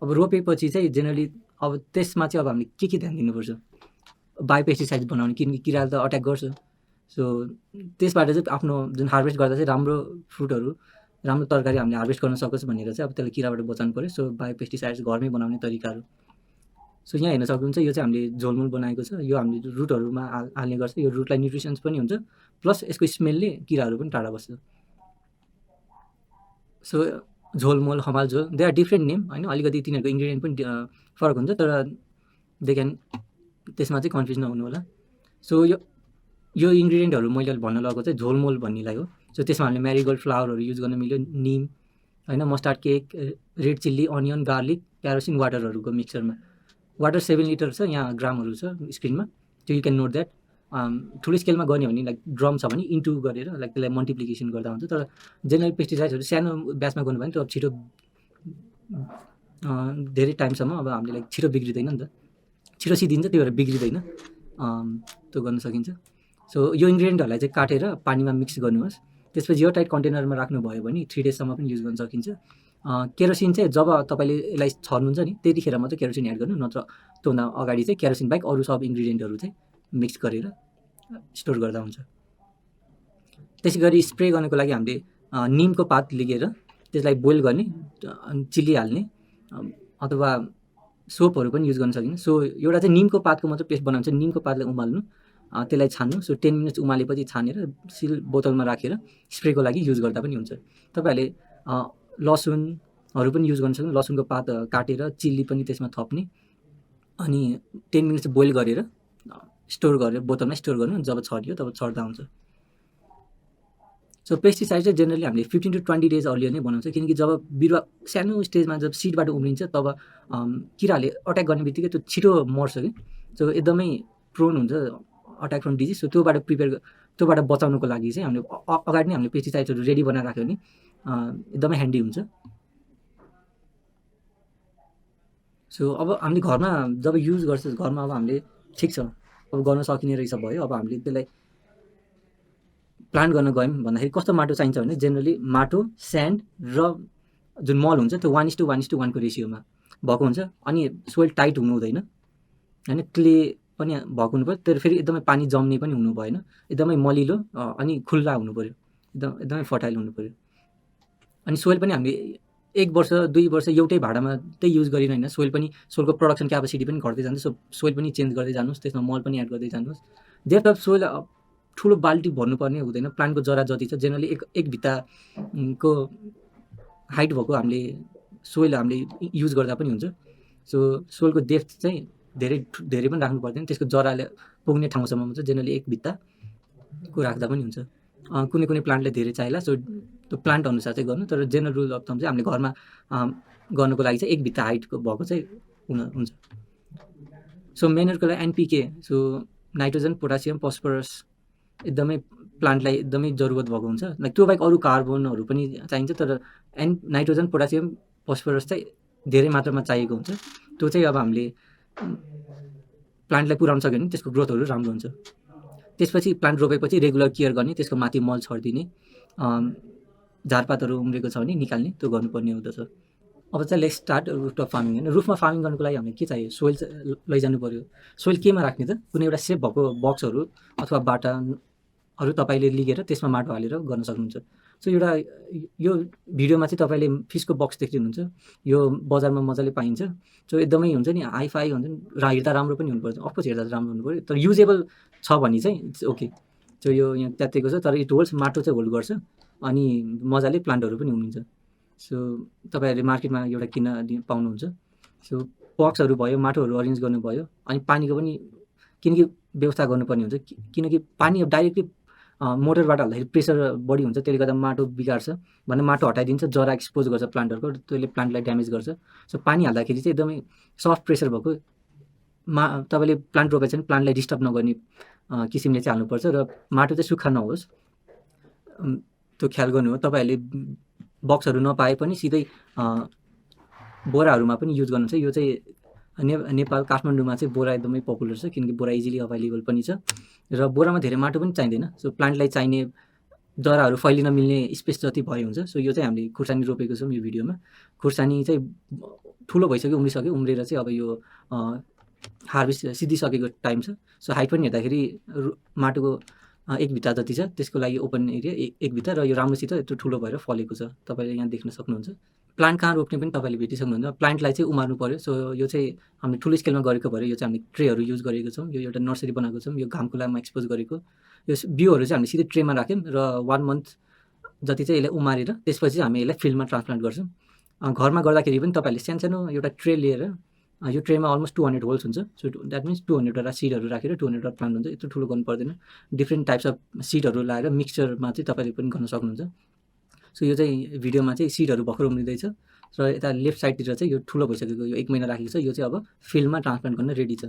अब रोपेपछि चाहिँ जेनरली अब त्यसमा चाहिँ अब हामीले के ध्यान दिनुपर्छ, बायोपेस्टिसाइड्स बनाउने, किनकि किराले त अट्याक गर्छ। सो त्यसबाट चाहिँ आफ्नो जुन हार्भेस्ट गर्दा चाहिँ राम्रो फ्रुटहरू, राम्रो तरकारी हामीले हार्भेस्ट गर्न सकोस् भनेर चाहिँ अब त्यसलाई किराबाट बचाउनु पऱ्यो। सो बायोपेस्टिसाइड्स घरमै बनाउने तरिकाहरू। सो यहाँ हेर्न सक्नुहुन्छ, यो चाहिँ हामीले झोलमोल बनाएको छ। यो हामीले रुटहरूमा हाल्ने गर्छ। यो रुटलाई न्युट्रिसन्स पनि हुन्छ, प्लस यसको स्मेलले किराहरू पनि टाढा बस्छ। सो झोलमोल, हमाल झोल, दे आर डिफ्रेन्ट नेम होइन, अलिकति तिनीहरूको इन्ग्रिडियन्ट पनि फरक हुन्छ, तर दे क्यान, त्यसमा चाहिँ कन्फ्युज नहुनु होला। सो यो इन्ग्रिडियन्टहरू मैले भन्न लगेको चाहिँ झोलमोल भन्नेलाई हो। सो त्यसमा हामीले म्यारिगोल्ड फ्लावरहरू युज गर्न मिल्यो, निम होइन, mustard cake, red chilli, onion, garlic, kerosene, वाटरहरूको मिक्सचरमा। वाटर 7 लिटर छ, यहाँ ग्रामहरू छ स्क्रिनमा, त्यो यु क्यान नोट द्याट। ठुलो स्केलमा गर्ने हो भने लाइक ड्रम छ भने इन्टु गरेर लाइक त्यसलाई मल्टिप्लिकेसन गर्दा हुन्छ। तर जेनरल पेस्टिसाइड्सहरू सानो ब्याचमा गर्नु भने त्यो अब छिटो धेरै टाइमसम्म अब हामीले लाइक छिटो बिग्रिँदैन नि त, छिटो सिद्धिन्छ, त्यही भएर बिग्रिँदैन, त्यो गर्न सकिन्छ। सो यो इन्ग्रिडियन्टहरूलाई चाहिँ काटेर पानीमा मिक्स गर्नुहोस्। त्यसपछि यो टाइट कन्टेनरमा राख्नुभयो भने 3 डेजसम्म पनि युज गर्न सकिन्छ। केरोसिन चाहिँ जब तपाईँले यसलाई छर्नुहुन्छ नि त्यतिखेर मात्रै केरोसिन एड गर्नु, नत्र त्योभन्दा अगाडि चाहिँ केरोसिन बाहेक अरू सब इन्ग्रिडियन्टहरू चाहिँ मिक्स गरेर स्टोर गर्दा हुन्छ। त्यसै गरी स्प्रे गर्नको लागि हामीले निमको पात लिएर त्यसलाई बोइल गर्ने, चिल्ली हाल्ने, अथवा सोपहरू पनि युज गर्न सकिन्छ। सो एउटा चाहिँ निमको पातको मात्रै पेस्ट बनाउँछ, निमको पातलाई उमाल्नु, त्यसलाई छान्नु। सो 10 मिनट्स उमालेपछि छानेर सिल बोतलमा राखेर स्प्रेको लागि युज गर्दा पनि हुन्छ। तपाईँहरूले लसुनहरू पनि युज गर्न सक्नु, लसुनको पात काटेर चिल्ली पनि त्यसमा थप्ने, अनि 10 मिनट्स बोइल गरेर स्टोर गरेर बोतलमा स्टोर गर्नु, जब छरियो तब छर्दा हुन्छ। सो पेस्टिसाइड चाहिँ जेनरली हामीले 15 to 20 डेज अर्लियर नै बनाउँछ, किनकि जब बिरुवा सानो स्टेजमा जब सिडबाट उम्रिन्छ तब किराले अट्याक गर्ने बित्तिकै त्यो छिटो मर्छ कि। सो एकदमै प्रोन हुन्छ अट्याक फ्रम डिजिज। सो त्योबाट बचाउनुको लागि चाहिँ हामीले अगाडि नै हामीले पेस्टिसाइड्सहरू रेडी बनाएर राख्यो भने एकदमै ह्यान्डी हुन्छ। सो अब हामीले घरमा जब युज गर्छ, घरमा अब हामीले ठिक छ अब गर्न सकिने रहेछ भयो, अब हामीले त्यसलाई प्लान्ट गर्न गयौँ भन्दाखेरि कस्तो माटो चाहिन्छ भने जेनरली माटो, स्यान्ड र जुन मल हुन्छ त्यो 1:1:1 को रेसियोमा भएको हुन्छ। अनि सोइल टाइट हुनु हुँदैन होइन, क्ले पनि भएको हुनु पऱ्यो, तर फेरि एकदमै पानी जम्ने पनि हुनु भएन, एकदमै मलिलो अनि खुल्ला हुनु पऱ्यो, एकदमै फर्टाइल हुनु पऱ्यो। अनि सोइल पनि हामीले 1 वर्ष 2 वर्ष एउटै भाडामा त्यही युज गरिन होइन, सोइलको प्रोडक्सन क्यापेसिटी पनि घट्दै जान्छ। सो सोइल पनि चेन्ज गर्दै जानुहोस्, त्यसमा मल पनि एड गर्दै जानुहोस्। डेप्थ अफ सोइल ठुलो बाल्टी भर्नुपर्ने हुँदैन, प्लान्टको जरा जति छ जेनरली एक भित्ताको हाइट भएको हामीले सोइल हामीले युज गर्दा पनि हुन्छ। सो सोइलको डेप्थ चाहिँ धेरै पनि राख्नु पर्दैन, त्यसको जराले पुग्ने ठाउँसम्म चाहिँ जेनरली 1 भित्ताको राख्दा पनि हुन्छ। कुनै प्लान्टलाई धेरै चाहिएला, सो त्यो प्लान्ट अनुसार चाहिँ गर्नु, तर जेनरल रुल अफ थम चाहिँ हामीले घरमा गर्नुको लागि चाहिँ 1 भित्ता हाइटको भएको चाहिँ हुन्छ। सो मेनरको लागि NPK, so nitrogen, potassium, phosphorus एकदमै प्लान्टलाई एकदमै जरुरत भएको हुन्छ। लाइक त्यो बाहेक अरू कार्बनहरू पनि चाहिन्छ, तर नाइट्रोजन, पोटासियम, फस्फरस चाहिँ धेरै मात्रामा चाहिएको हुन्छ। त्यो चाहिँ अब हामीले प्लान्टलाई पुर्याउन सक्यो भने त्यसको ग्रोथहरू राम्रो हुन्छ। त्यसपछि प्लान्ट रोपेपछि रेगुलर केयर गर्ने, त्यसको माथि मल छरिदिने, झारपातहरू उम्रेको छ भने निकाल्ने, त्यो गर्नुपर्ने हुँदछ। अब चाहिँ लेट्स स्टार्ट रुफटप फार्मिङ होइन। रुफमा फार्मिङ गर्नुको लागि हामीले के चाहियो, सोइल लैजानु पऱ्यो। सोइल केमा राख्ने त, कुनै एउटा सेप भएको बक्सहरू अथवा बाटाहरू तपाईँले लिएर त्यसमा माटो हालेर गर्न सक्नुहुन्छ। सो एउटा यो भिडियोमा चाहिँ तपाईँले फिसको बक्स देख्नुहुन्छ, यो बजारमा मजाले पाइन्छ। सो एकदमै हुन्छ नि हाइफाई हुन्छ नि, हेर्दा राम्रो पनि हुनुपर्छ, अफकोर्स हेर्दा राम्रो हुनु पऱ्यो, तर युजेबल छ भने चाहिँ इट्स ओके। सो यो यहाँ त्यातिएको छ, तर इट होल्ड्स, माटो चाहिँ होल्ड गर्छ अनि मजाले प्लान्टहरू पनि उम्रिन्छ। सो तपाईँहरूले मार्केटमा एउटा किन्न पाउनुहुन्छ। सो बक्सहरू भयो, माटोहरू अरेन्ज गर्नुभयो, अनि पानीको पनि किनकि व्यवस्था गर्नुपर्ने हुन्छ, किनकि पानी डाइरेक्टली मोटरबाट हाल्दाखेरि प्रेसर बढी हुन्छ, त्यसले गर्दा माटो बिगार्छ भने माटो हटाइदिन्छ, जरा एक्सपोज गर्छ प्लान्टहरूको, त्यसले प्लान्टलाई ड्यामेज गर्छ। सो पानी हाल्दाखेरि चाहिँ एकदमै सफ्ट प्रेसर भएको तपाईँले प्लान्ट रोपेछ भने प्लान्टलाई डिस्टर्ब नगर्ने किसिमले चाहिँ हाल्नुपर्छ, र माटो चाहिँ सुक्खा नहोस् त्यो ख्याल गर्नु हो। तपाईँहरूले बक्सहरू नपाए पनि सिधै बोराहरूमा पनि युज गर्नुहुन्छ। यो चाहिँ नेपाल काठमाडौँमा चाहिँ बोरा एकदमै पपुलर छ, किनकि बोरा इजिली अभाइलेबल पनि छ र बोरामा धेरै माटो पनि चाहिँदैन। सो प्लान्टलाई चाहिने जराहरू फैलिन मिल्ने स्पेस जति भए हुन्छ। सो यो चाहिँ हामीले खुर्सानी रोपेको छौँ यो भिडियोमा। खुर्सानी चाहिँ ठुलो भइसक्यो, उम्रिसक्यो, उम्रेर चाहिँ अब यो हार्भेस्ट सिद्धिसकेको टाइम छ। सो हाइट पनि हेर्दाखेरि माटोको 1 भित्ता जति छ, त्यसको लागि ओपन एरिया 1 भित्ता र यो राम्रोसित यत्रो ठुलो भएर फलेको छ, तपाईँले यहाँ देख्न सक्नुहुन्छ। प्लान्ट कहाँ रोप्ने पनि तपाईँले भेटिसक्नुहुन्छ। प्लान्टलाई चाहिँ उमार्नु पऱ्यो। सो यो चाहिँ हामीले ठुलो स्केलमा गरेको भएर यो चाहिँ हामीले ट्रेहरू युज गरेको छौँ। यो एउटा नर्सरी बनाएको छौँ, यो घामको लाइनमा एक्सपोज गरेको। यो बिउहरू चाहिँ हामीले सिधै ट्रेमा राख्यौँ र 1 मन्थ जति चाहिँ यसलाई उमारेर त्यसपछि चाहिँ हामी यसलाई फिल्डमा ट्रान्सप्लान्ट गर्छौँ। घरमा गर्दाखेरि पनि तपाईँहरूले सानो एउटा ट्रे लिएर यो ट्रेमा अलमोस्ट 200 होल्स हुन्छ। सो द्याट मिन्स 200वटा सिडहरू राखेर 200वटा प्लान्ट हुन्छ। यत्रो ठुलो गर्नु पर्दैन। डिफ्रेन्ट टाइप्स अफ सिडहरू लाएर मिक्सचरमा चाहिँ तपाईँले पनि गर्न सक्नुहुन्छ। सो यो चाहिँ भिडियोमा चाहिँ सिडहरू भर्खर उम्रिँदैछ र यता लेफ्ट साइडतिर चाहिँ यो ठुलो भइसकेको यो 1 महिना राखेको छ। यो चाहिँ अब फिल्डमा ट्रान्सप्लान्ट गर्न रेडी छ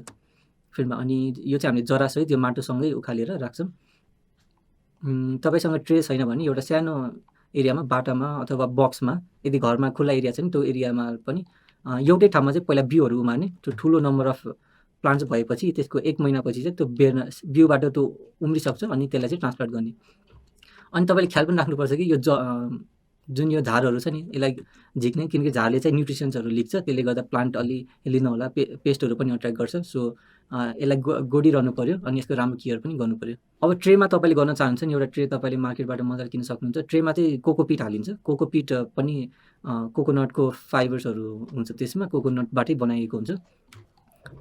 फिल्डमा। अनि यो चाहिँ हामीले जरासहित यो माटोसँगै उखालेर राख्छौँ। तपाईँसँग ट्रे छैन भने एउटा सानो एरियामा, बाटामा अथवा बक्समा, यदि घरमा खुल्ला एरिया छ नि त्यो एरियामा पनि एउटै ठाउँमा चाहिँ पहिला बिउहरू उमार्ने। त्यो ठुलो नम्बर अफ प्लान्ट्स भएपछि त्यसको 1 महिनापछि चाहिँ त्यो बिउबाट त्यो उम्रिसक्छ अनि त्यसलाई चाहिँ ट्रान्सप्लान्ट गर्ने। अनि तपाईँले ख्याल पनि राख्नुपर्छ कि यो जुन यो झारहरू छ नि यसलाई झिक्ने, किनकि झारले चाहिँ न्युट्रिसन्सहरू लिन्छ, त्यसले गर्दा प्लान्ट अलि लिन होला, पेस्टहरू पनि अट्र्याक्ट गर्छ। सो यसलाई गोडिरहनु पऱ्यो अनि यसको राम्रो केयर पनि गर्नु पऱ्यो। अब ट्रेमा तपाईँले गर्न चाहनुहुन्छ नि, एउटा ट्रे तपाईँले मार्केटबाट मजाले किन्न सक्नुहुन्छ। ट्रेमा चाहिँ कोकोपिट हालिन्छ। कोकोपिट पनि कोकोनटको फाइबर्सहरू हुन्छ त्यसमा, कोकोनटबाटै बनाइएको हुन्छ।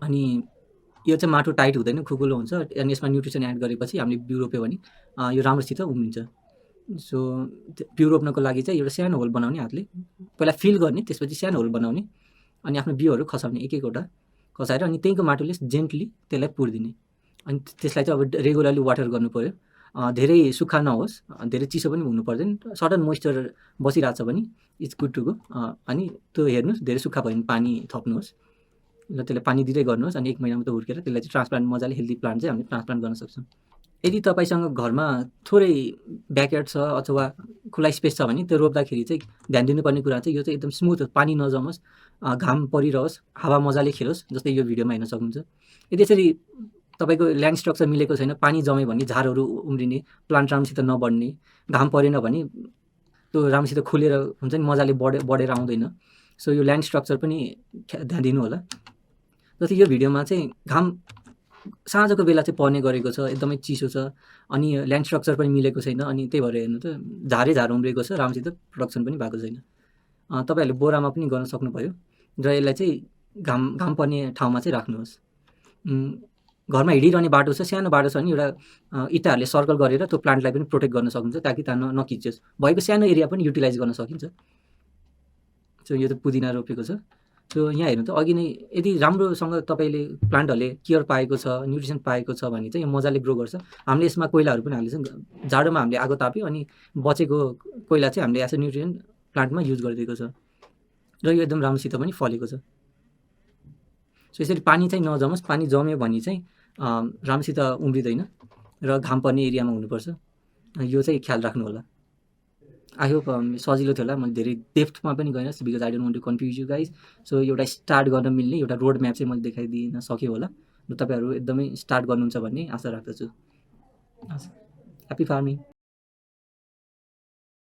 अनि यो चाहिँ माटो टाइट हुँदैन, खुकुलो हुन्छ अनि यसमा न्युट्रिसन एड गरेपछि हामीले बिउ रोप्यो भने यो राम्रोसित उम्रिन्छ। सो बिउ रोप्नको लागि चाहिँ एउटा सानो होल बनाउने, हातले पहिला फिल गर्ने, त्यसपछि सानो होल बनाउने अनि आफ्नो बिउहरू खसाउने, एक एकवटा खसाएर अनि त्यहीँको माटोले जेन्टली त्यसलाई पुरिदिने। अनि त्यसलाई चाहिँ अब रेगुलरली वाटर गर्नु पऱ्यो। धेरै सुक्खा नहोस्, धेरै चिसो पनि हुनु पर्दैन। सडन मोइस्चर बसिरहेको छ भने इट्स गुड टु गो। अनि त्यो हेर्नुहोस्, धेरै सुक्खा भयो भने पानी थप्नुहोस् र त्यसलाई पानी दिँदै गर्नुहोस्। अनि 1 महिनामा त हुर्केर त्यसलाई चाहिँ ट्रान्सप्लान्ट, मजाले हेल्दी प्लान्ट चाहिँ हामीले ट्रान्सप्लान्ट गर्न सक्छौँ। यदि तपाईँसँग घरमा थोरै ब्याकयार्ड छ अथवा खुला स्पेस छ भने त्यो रोप्दाखेरि चाहिँ ध्यान दिनुपर्ने कुरा चाहिँ यो चाहिँ एकदम स्मुथ, पानी नजमोस्, घाम परिरहोस्, हावा मजाले खेलोस्, जस्तै यो भिडियोमा हेर्न सक्नुहुन्छ। यदि यसरी तपाईँको ल्यान्ड स्ट्रक्चर मिलेको छैन, पानी जम्यो भने झारहरू उम्रिने, प्लान्ट राम्रोसित नबढ्ने, घाम परेन भने त्यो राम्रोसित खुलेर हुन्छ नि मजाले बढेर आउँदैन। सो यो ल्यान्ड स्ट्रक्चर पनि ध्यान दिनु होला। जस्तै यो भिडियोमा चाहिँ घाम साँझको बेला चाहिँ पर्ने गरेको छ, एकदमै चिसो छ अनि ल्यान्ड स्ट्रक्चर पनि मिलेको छैन। अनि त्यही भएर हेर्नु त झार उम्रेको छ, राम्रोसित प्रोडक्सन पनि भएको छैन। तपाईँहरूले बोरामा पनि गर्न सक्नुभयो र यसलाई चाहिँ घाम पर्ने ठाउँमा चाहिँ राख्नुहोस्। घरमा हिँडिरहने बाटो छ, सानो बाटो छ भने एउटा इँटाहरूले सर्कल गरेर त्यो प्लान्टलाई पनि प्रोटेक्ट गर्न सक्नुहुन्छ ताकि त्यहाँ नखिचोस्। भएको सानो एरिया पनि युटिलाइज गर्न सकिन्छ। सो यो त पुदिना रोपेको छ। सो यहाँ हेर्नु त अघि नै यदि राम्रोसँग तपाईँले प्लान्टहरूले केयर पाएको छ, न्युट्रिसन पाएको छ भने चाहिँ यो मजाले ग्रो गर्छ। हामीले यसमा कोइलाहरू पनि हालिदिन्छौँ। जाडोमा हामीले आगो ताप्यो अनि बचेको कोइला चाहिँ हामीले एज अ न्युट्रिसन प्लान्टमा युज गरिदिएको छ र यो एकदम राम्रोसित पनि फलेको छ। सो यसरी पानी चाहिँ नजमोस्, पानी जम्यो भने चाहिँ राम्रोसित उम्रिँदैन र घाम पर्ने एरियामा हुनुपर्छ। यो चाहिँ ख्याल राख्नु होला। आई होप सजिलो थियो होला। मैले धेरै डेप्थमा पनि गएन because I don't want to confuse you guys. So एउटा स्टार्ट गर्न मिल्ने एउटा रोड म्याप चाहिँ मैले देखाइदिन सक्यो होला र तपाईँहरू एकदमै स्टार्ट गर्नुहुन्छ भन्ने आशा राख्दछु। हस्, ह्याप्पी फार्मिङ।